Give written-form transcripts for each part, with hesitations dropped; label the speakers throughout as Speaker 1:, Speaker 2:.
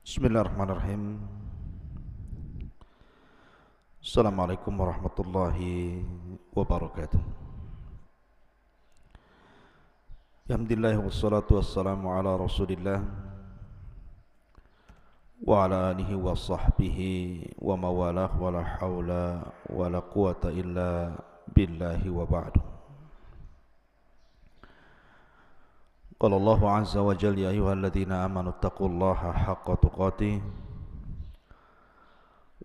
Speaker 1: Bismillahirrahmanirrahim. Assalamualaikum warahmatullahi wabarakatuh. Alhamdulillah wassalatu wassalamu ala Rasulillah wa ala alihi wa sahbihi wa mawalah wa la hawla wa la quwata illa billahi wa ba'du. Qala Allah azza wa jalla ya ayyuhalladzina amanu taqullaha haqqa tuqatih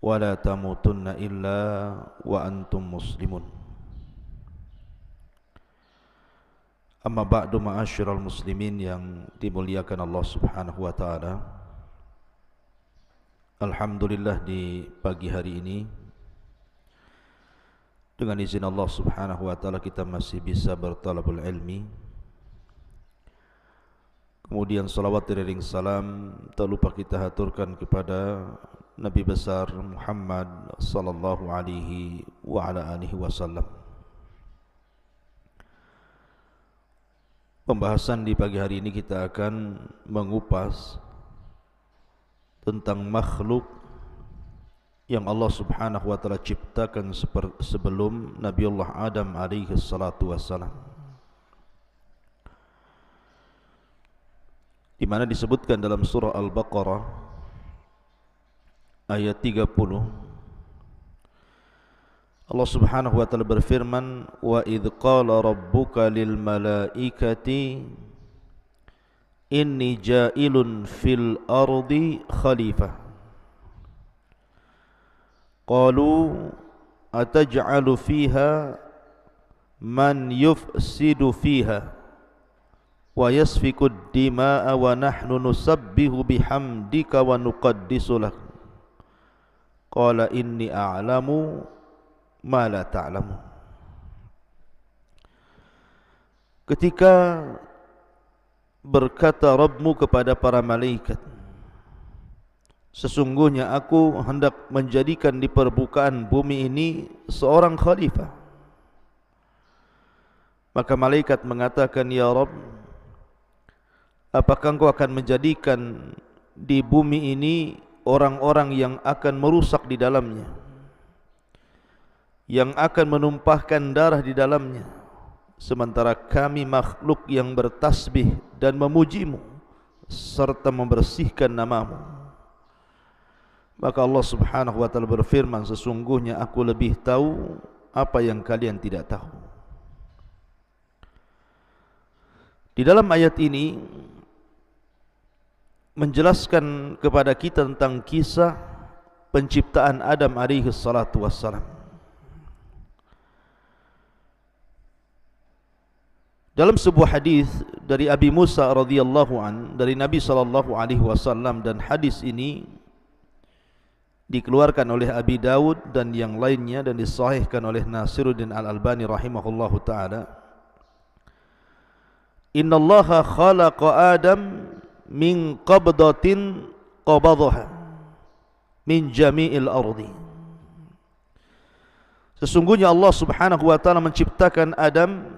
Speaker 1: wa la tamutunna illa wa antum muslimun. Amma ba'du, ma'asyiral muslimin yang dimuliakan Allah Subhanahu wa taala. Alhamdulillah, di pagi hari ini dengan izin Allah Subhanahu wa taala kita masih bisa bertalabul ilmi. Kemudian salawat dan salam tak lupa kita haturkan kepada Nabi besar Muhammad sallallahu alaihi wa ala alihi wasallam. Pembahasan di pagi hari ini kita akan mengupas tentang makhluk yang Allah Subhanahu wa taala ciptakan sebelum Nabiullah Adam alaihi salatu wassalam, di mana disebutkan dalam surah Al-Baqarah ayat 30, Allah Subhanahu wa taala berfirman, wa idz qala rabbuka lil malaikati inni ja'ilun fil ardi khalifah qalu ataj'alu fiha man yufsidu fiha wa yasfikud dima'a wa nahnu nusabbihu bihamdika wa nuqaddisu lak qala inni a'lamu ma la ta'lamu. Ketika berkata Rabbmu kepada para malaikat, sesungguhnya aku hendak menjadikan di permukaan bumi ini seorang khalifah. Maka malaikat mengatakan, ya Rabb, apakah engkau akan menjadikan di bumi ini orang-orang yang akan merusak di dalamnya, yang akan menumpahkan darah di dalamnya, sementara kami makhluk yang bertasbih dan memujimu serta membersihkan namamu? Maka Allah Subhanahu wa taala berfirman, sesungguhnya aku lebih tahu apa yang kalian tidak tahu. Di dalam ayat ini menjelaskan kepada kita tentang kisah penciptaan Adam alaihi salatu wassalam. Dalam sebuah hadis dari Abi Musa radhiyallahu an dari Nabi sallallahu alaihi wasallam, dan hadis ini dikeluarkan oleh Abi Dawud dan yang lainnya dan disahihkan oleh Nasiruddin Al-Albani rahimahullahu taala. Innallaha khalaqa Adam min qabdatin qabadhaha min jami'il ardi. Sesungguhnya Allah Subhanahu wa taala menciptakan Adam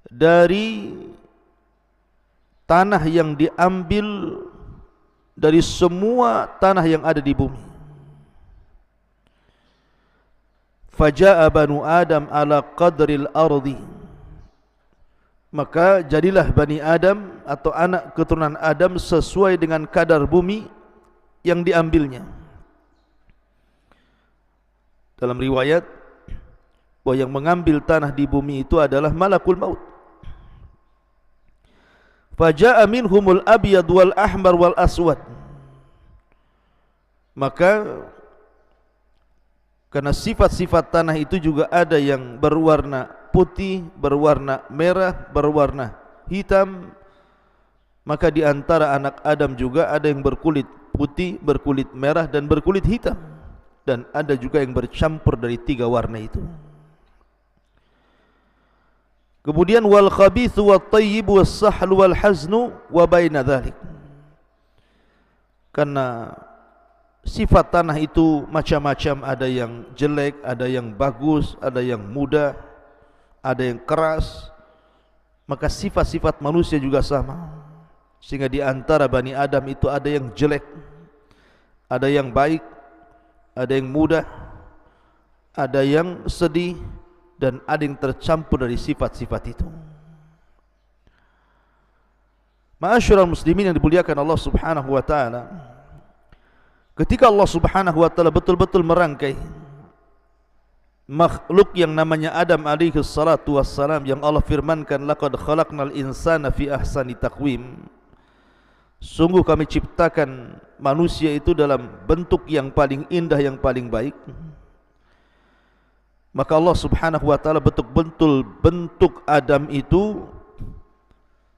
Speaker 1: dari tanah yang diambil dari semua tanah yang ada di bumi. Faja'a banu Adam ala qadril ardi, maka jadilah Bani Adam atau anak keturunan Adam sesuai dengan kadar bumi yang diambilnya. Dalam riwayat bahwa yang mengambil tanah di bumi itu adalah malakul maut. Faja'a minhumul abyad wal ahmar wal aswad, maka karena sifat-sifat tanah itu juga ada yang berwarna putih, berwarna merah, berwarna hitam, maka di antara anak Adam juga ada yang berkulit putih, berkulit merah dan berkulit hitam, dan ada juga yang bercampur dari tiga warna itu. Kemudian wal khabithu wat tayyib was sahlu wal haznu wa baina dzalik, karena sifat tanah itu macam-macam, ada yang jelek, ada yang bagus, ada yang muda, ada yang keras. Maka sifat-sifat manusia juga sama. sehingga di antara Bani Adam itu ada yang jelek, ada yang baik, ada yang mudah, ada yang sedih, dan ada yang tercampur dari sifat-sifat itu. Ma'asyiral muslimin yang dimuliakan Allah Subhanahu wa taala, ketika Allah Subhanahu wa taala betul-betul merangkai makhluk yang namanya Adam alaihi salatu wassalam, yang Allah firmankan laqad khalaqnal insana fi ahsani taqwim, sungguh kami ciptakan manusia itu dalam bentuk yang paling indah, yang paling baik. Maka Allah Subhanahu wa taala betul-betul bentuk Adam itu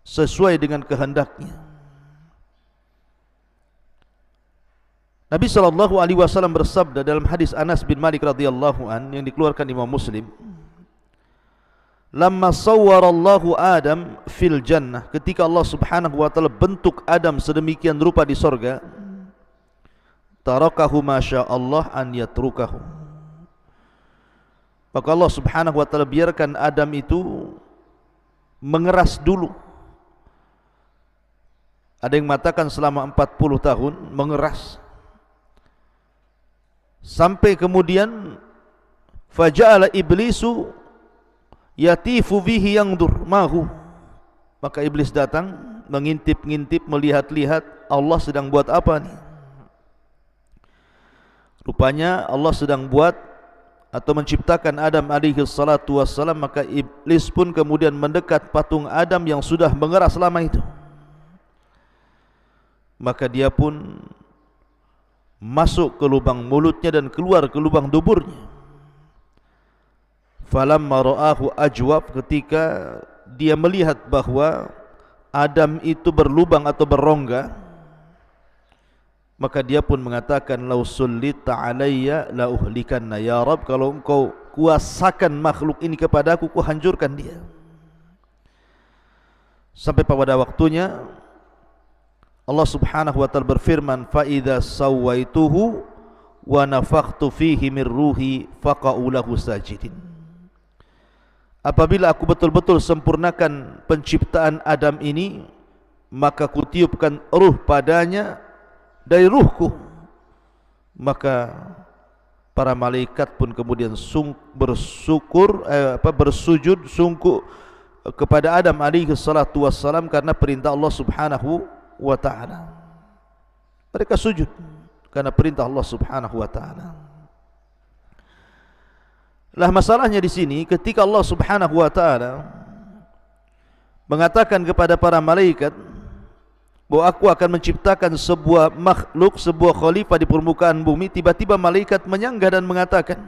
Speaker 1: sesuai dengan kehendaknya. Nabi SAW bersabda dalam hadis Anas bin Malik radhiyallahu an yang dikeluarkan Imam Muslim, lamma sawwarallahu Adam fil jannah, ketika Allah Subhanahu wa taala bentuk Adam sedemikian rupa di sorga, tarakahu masya Allah an yatrukahu, maka Allah Subhanahu wa taala biarkan Adam itu mengeras dulu. Ada yang mengatakan selama 40 tahun mengeras, sampai kemudian faja'ala iblisu yatifu bihi yangdur mahu, maka iblis datang mengintip-ngintip, melihat-lihat Allah sedang buat apa nih. Rupanya Allah sedang buat atau menciptakan Adam alaihi salatu wassalam, maka iblis pun kemudian mendekat patung Adam yang sudah mengeras lama itu. Maka dia pun masuk ke lubang mulutnya dan keluar ke lubang duburnya. Falamma ra'ahu ajwab, ketika dia melihat bahwa Adam itu berlubang atau berrongga, maka dia pun mengatakan, lau sullita alayya la uhlikanna, ya Rabb, kalau engkau kuasakan makhluk ini kepadaku, ku hancurkan dia. Sampai pada waktunya Allah Subhanahu wa taala berfirman, fa idza sawaituhu wa nafakhtu fihi min ruhi faqa'u lahu sajidin. Apabila aku betul-betul sempurnakan penciptaan Adam ini, maka kutiupkan ruh padanya dari ruhku, maka para malaikat pun kemudian bersujud sungguh kepada Adam alaihi salatu wassalam karena perintah Allah Subhanahu wa ta'ala. Mereka sujud karena perintah Allah Subhanahu wa ta'ala. Lah masalahnya di sini, ketika Allah Subhanahu wa ta'ala mengatakan kepada para malaikat bahwa aku akan menciptakan sebuah makhluk, sebuah khalifah di permukaan bumi, tiba-tiba malaikat menyanggah dan mengatakan,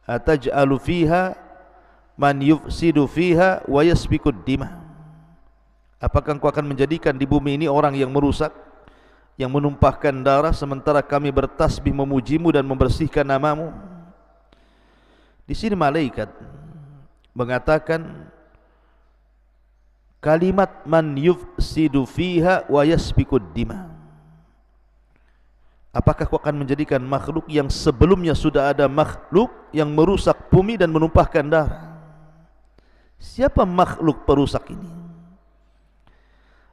Speaker 1: ataj'alu fiha man yufsidu fiha wa yasfikud dima, apakah engkau akan menjadikan di bumi ini orang yang merusak, yang menumpahkan darah, sementara kami bertasbih memujimu dan membersihkan namamu? Di sini malaikat mengatakan kalimat man yufsidu fiha wa yasfikud dima. Apakah kau akan menjadikan makhluk yang sebelumnya sudah ada makhluk yang merusak bumi dan menumpahkan darah? Siapa makhluk perusak ini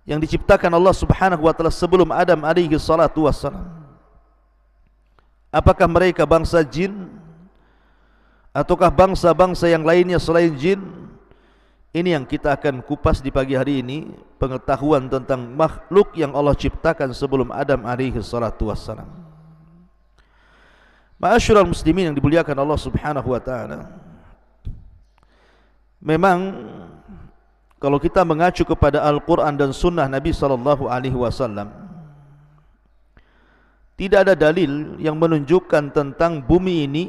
Speaker 1: yang diciptakan Allah Subhanahu wa taala sebelum Adam alaihi salatu wassalam? Apakah mereka bangsa jin ataukah bangsa-bangsa yang lainnya selain jin? Ini yang kita akan kupas di pagi hari ini, pengetahuan tentang makhluk yang Allah ciptakan sebelum Adam alaihi salatu wassalam. Ma'asyiral muslimin yang dimuliakan Allah Subhanahu wa taala, memang kalau kita mengacu kepada Al-Quran dan Sunnah Nabi SAW, tidak ada dalil yang menunjukkan tentang bumi ini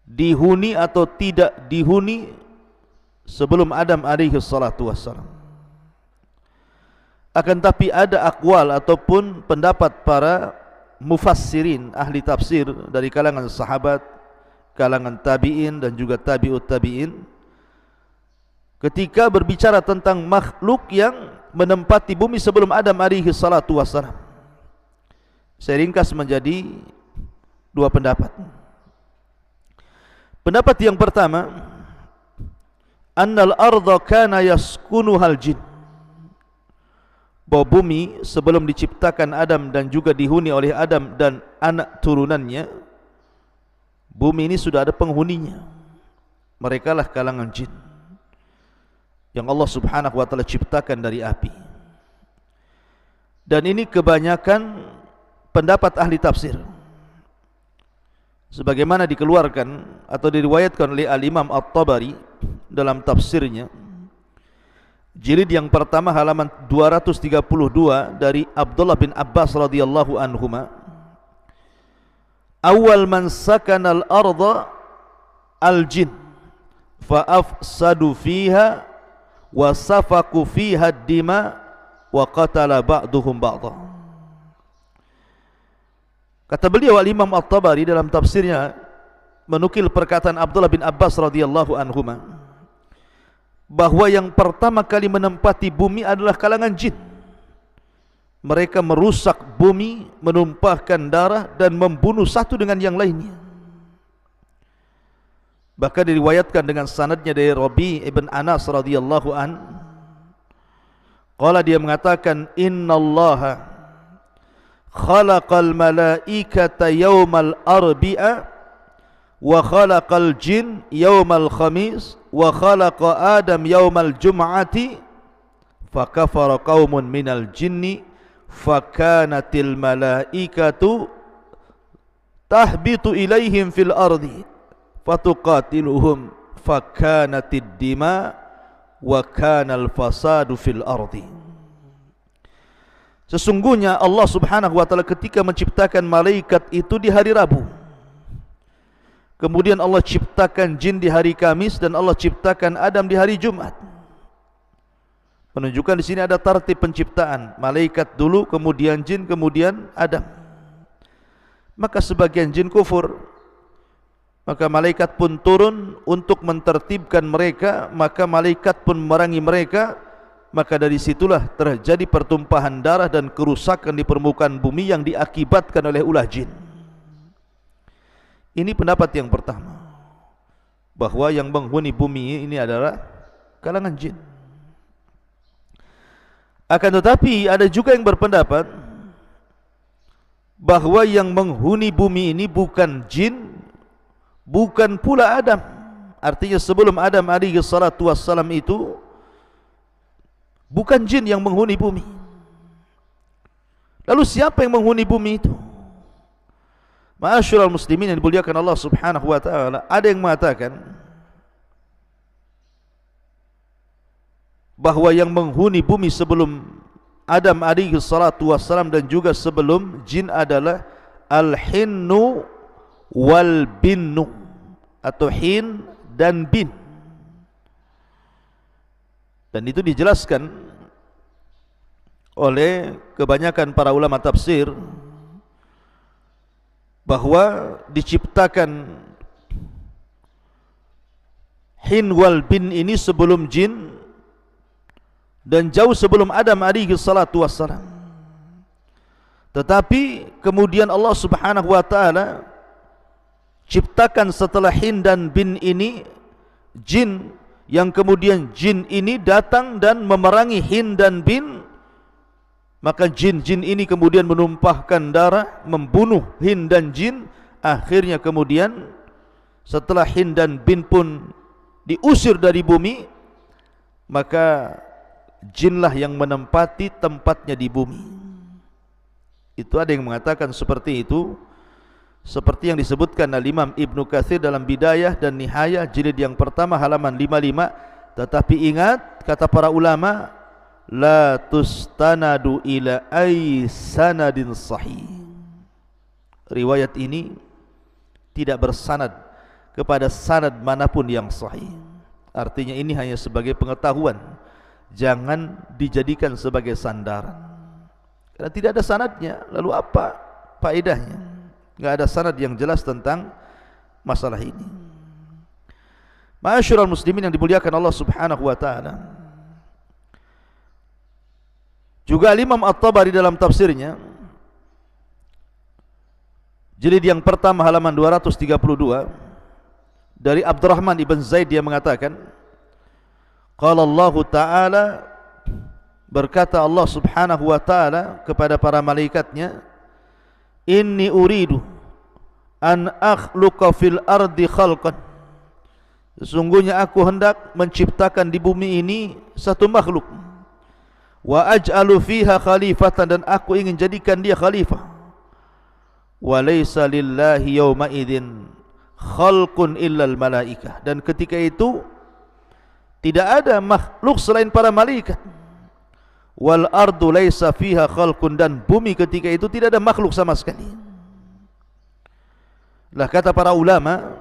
Speaker 1: dihuni atau tidak dihuni sebelum Adam alaihi salatu wassalam. Akan tapi ada akwal ataupun pendapat para mufassirin, ahli tafsir dari kalangan sahabat, kalangan tabi'in dan juga tabi'ut tabi'in, ketika berbicara tentang makhluk yang menempati bumi sebelum Adam alaihi salatu wassalam. Saya ringkas menjadi dua pendapat. Pendapat yang pertama, annal arda kana yaskunuhal jin, bahwa bumi sebelum diciptakan Adam dan juga dihuni oleh Adam dan anak turunannya, bumi ini sudah ada penghuninya. Mereka lah kalangan jin yang Allah subhanahu wa ta'ala ciptakan dari api. Dan ini kebanyakan pendapat ahli tafsir, sebagaimana dikeluarkan atau diriwayatkan oleh Al-Imam At-Tabari dalam tafsirnya, jilid yang pertama halaman 232 dari Abdullah bin Abbas radhiyallahu anhuma, awal man sakana al-ardha al-jin fa afsadu fiha wa safaku fiha ad-dima wa qatala ba'duhum ba'dha. Kata beliau Al-Imam At-Tabari dalam tafsirnya menukil perkataan Abdullah bin Abbas radhiyallahu anhuma, bahwa yang pertama kali menempati bumi adalah kalangan jin. Mereka merusak bumi, menumpahkan darah dan membunuh satu dengan yang lainnya. Bahkan diriwayatkan dengan sanadnya dari Rabi' ibn Anas radhiyallahu an, qala, dia mengatakan, innallaha khalaqal malaikata yawmal arbi'a wa khalaqal jin yawmal khamis wa khalaqa Adam yawmal jum'ati fa kafara qaumun minal jinni fa kanatil malaikatu tahbitu ilaihim fil ardi fatuqatiluhum fa kanatid dima wa kanal fasadu fil ardi. Sesungguhnya Allah subhanahu wa ta'ala ketika menciptakan malaikat itu di hari Rabu, kemudian Allah ciptakan jin di hari Kamis, dan Allah ciptakan Adam di hari Jumat. Menunjukkan di sini ada tartib penciptaan, malaikat dulu, kemudian jin, kemudian Adam. Maka sebagian jin kufur, maka malaikat pun turun untuk mentertibkan mereka, maka malaikat pun memerangi mereka. Maka dari situlah terjadi pertumpahan darah dan kerusakan di permukaan bumi yang diakibatkan oleh ulah jin. Ini pendapat yang pertama, bahwa yang menghuni bumi ini adalah kalangan jin. Akan tetapi ada juga yang berpendapat bahwa yang menghuni bumi ini bukan jin, bukan pula Adam. Artinya sebelum Adam alaihi salatu wassalam itu bukan jin yang menghuni bumi. Lalu siapa yang menghuni bumi itu? Ma'asyiral muslimin yang dimuliakan Allah subhanahu wa ta'ala, ada yang mengatakan bahwa yang menghuni bumi sebelum Adam alaihi salatu wassalam dan juga sebelum jin adalah al-hinnu wal binnu, atau hin dan bin. Dan itu dijelaskan oleh kebanyakan para ulama tafsir bahwa diciptakan hin wal bin ini sebelum jin dan jauh sebelum Adam alaihi salatu wassalam. Tetapi kemudian Allah subhanahu wa ta'ala ciptakan setelah hin dan bin ini jin, yang kemudian jin ini datang dan memerangi hin dan bin. Maka jin-jin ini kemudian menumpahkan darah, membunuh hin dan jin. Akhirnya kemudian setelah hin dan bin pun diusir dari bumi, maka jinlah yang menempati tempatnya di bumi. Itu ada yang mengatakan seperti itu, seperti yang disebutkan oleh Imam Ibnu Katsir dalam Bidayah dan Nihayah jilid yang pertama halaman 55. Tetapi ingat, kata para ulama, la tustanadu ila ay sanadin sahih. Riwayat ini tidak bersanad kepada sanad manapun yang sahih. Artinya ini hanya sebagai pengetahuan, jangan dijadikan sebagai sandaran, karena tidak ada sanadnya. Lalu apa faedahnya? Enggak ada sanad yang jelas tentang masalah ini. Ma'asyiral muslimin yang dimuliakan Allah subhanahu wa ta'ala, juga Imam At-Tabari dalam tafsirnya jilid yang pertama halaman 232 dari Abdurrahman ibn Zaid, dia mengatakan, qala Allah ta'ala Berkata Allah Subhanahu wa taala kepada para malaikatnya, inni uridu an akhluqa fil ardi khalqan, sesungguhnya aku hendak menciptakan di bumi ini satu makhluk, wa aj'alu fiha khalifatan, dan aku ingin jadikan dia khalifah, wa laysa lillahi yawma idzin khalqun illal malaikah, dan ketika itu tidak ada makhluk selain para malaikat. Wal ardu laysa fiha khalqun, dan bumi ketika itu tidak ada makhluk sama sekali. Lah kata para ulama,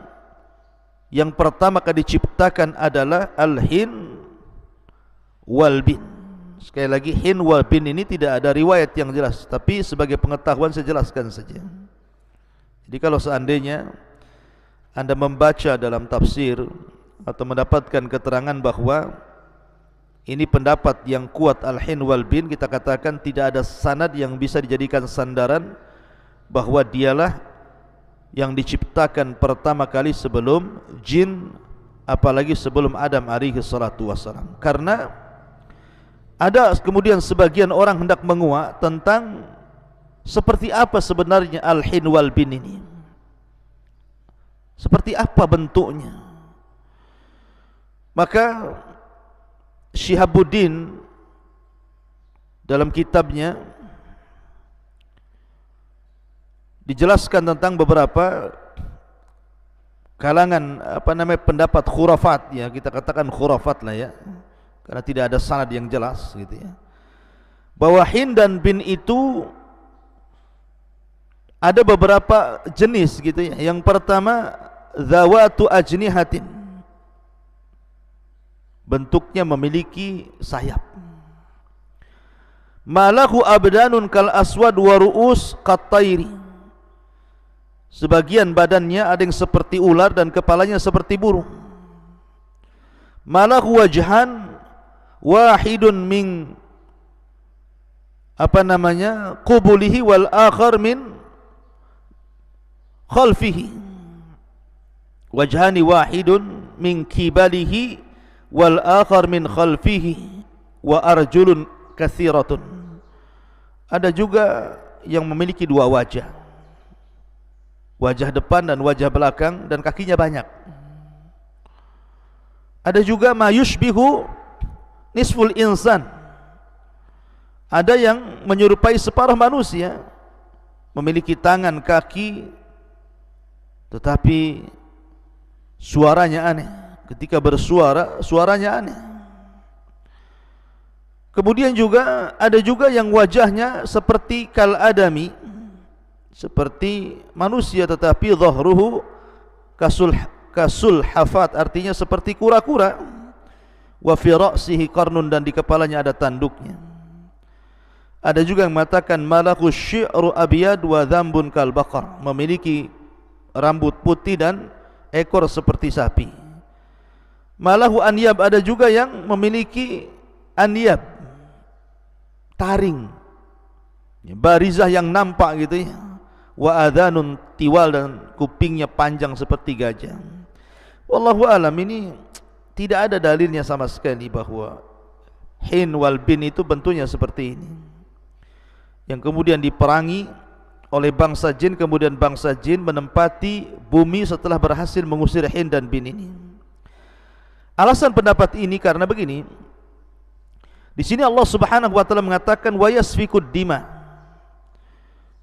Speaker 1: yang pertama kali diciptakan adalah al-hin wal bin. Sekali lagi, hin wal bin ini tidak ada riwayat yang jelas, tapi sebagai pengetahuan saya jelaskan saja. Jadi kalau seandainya Anda membaca dalam tafsir atau mendapatkan keterangan bahwa ini pendapat yang kuat al-hin wal bin, kita katakan tidak ada sanad yang bisa dijadikan sandaran bahwa dialah yang diciptakan pertama kali sebelum jin, apalagi sebelum Adam alaihi salatu wassalam. Karena ada kemudian sebagian orang hendak menguak tentang seperti apa sebenarnya al-hin wal bin ini, seperti apa bentuknya. Maka Syihabuddin dalam kitabnya dijelaskan tentang beberapa kalangan pendapat khurafat, ya kita katakan khurafat lah ya, karena tidak ada sanad yang jelas gitu ya, bahwa hin dan bin itu ada beberapa jenis gitu ya. Yang pertama zawatu ajnihatin, bentuknya memiliki sayap. Malahu abdanun kal aswad wa ru'us qattairi, sebagian badannya ada yang seperti ular dan kepalanya seperti burung. Malahu wajhan wahidun min qubulihi wal akhar min khalfihi, wajhani wahidun min kibalihi wal akhar min khalfihi wa arjulun katsiratun. Ada juga yang memiliki dua wajah, wajah depan dan wajah belakang, dan kakinya banyak. Ada juga ma yushbihu nisful insan, ada yang menyerupai separuh manusia, memiliki tangan, kaki, tetapi suaranya aneh. Ketika bersuara, suaranya aneh. Kemudian juga ada juga yang wajahnya seperti kal adami, seperti manusia, tetapi dhahruhu kasul hafat, artinya seperti kura-kura. Wa fi ra'sihi qarnun, dan di kepalanya ada tanduknya. Ada juga yang mengatakan malahu syi'ru abyad wa dhambun kal baqar, memiliki rambut putih dan ekor seperti sapi. Malahu anyab, ada juga yang memiliki anyab, taring, barizah yang nampak gitu ya. Wa adhanun tiwal, dan kupingnya panjang seperti gajah. Wallahu alam, ini tidak ada dalilnya sama sekali bahwa hin wal bin itu bentuknya seperti ini, yang kemudian diperangi oleh bangsa jin. Kemudian bangsa jin menempati bumi setelah berhasil mengusir hin dan bin ini. Alasan pendapat ini karena begini, di sini Allah Subhanahu wa taala mengatakan wa yasfikud dima,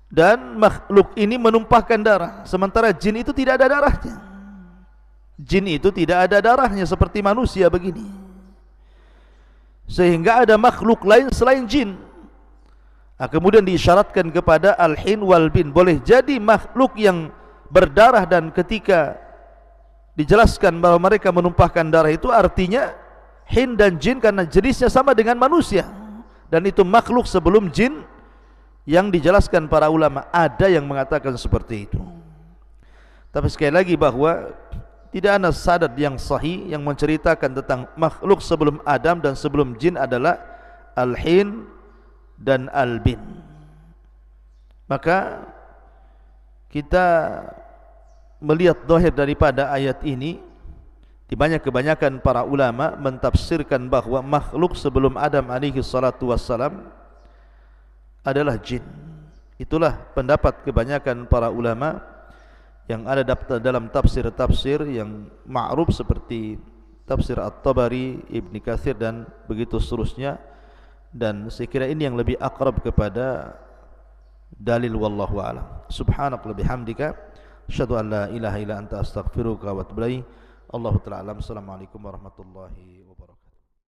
Speaker 1: dan makhluk ini menumpahkan darah, sementara jin itu tidak ada darahnya. Jin itu tidak ada darahnya seperti manusia begini, sehingga ada makhluk lain selain jin. Kemudian diisyaratkan kepada al-hin wal bin, boleh jadi makhluk yang berdarah, dan ketika dijelaskan bahwa mereka menumpahkan darah itu artinya hin dan jin karena jenisnya sama dengan manusia, dan itu makhluk sebelum jin yang dijelaskan para ulama. Ada yang mengatakan seperti itu, tapi sekali lagi bahwa tidak ada sanad yang sahih yang menceritakan tentang makhluk sebelum Adam dan sebelum jin adalah al-hin dan al-bin. Maka kita melihat zahir daripada ayat ini, Di kebanyakan para ulama mentafsirkan bahawa makhluk sebelum Adam alaihi salatu wassalam adalah jin. Itulah pendapat kebanyakan para ulama yang ada dalam tafsir-tafsir yang ma'ruf seperti tafsir At-Tabari, Ibn Katsir dan begitu seterusnya. Dan saya kira ini yang lebih akrab kepada dalil, wallahu a'lam. Subhanallah bihamdika asyhadu an la ilaha illa anta astaghfiruka wa atubu ilaik. Allahu ta'ala alam. Assalamualaikum warahmatullahi wabarakatuh.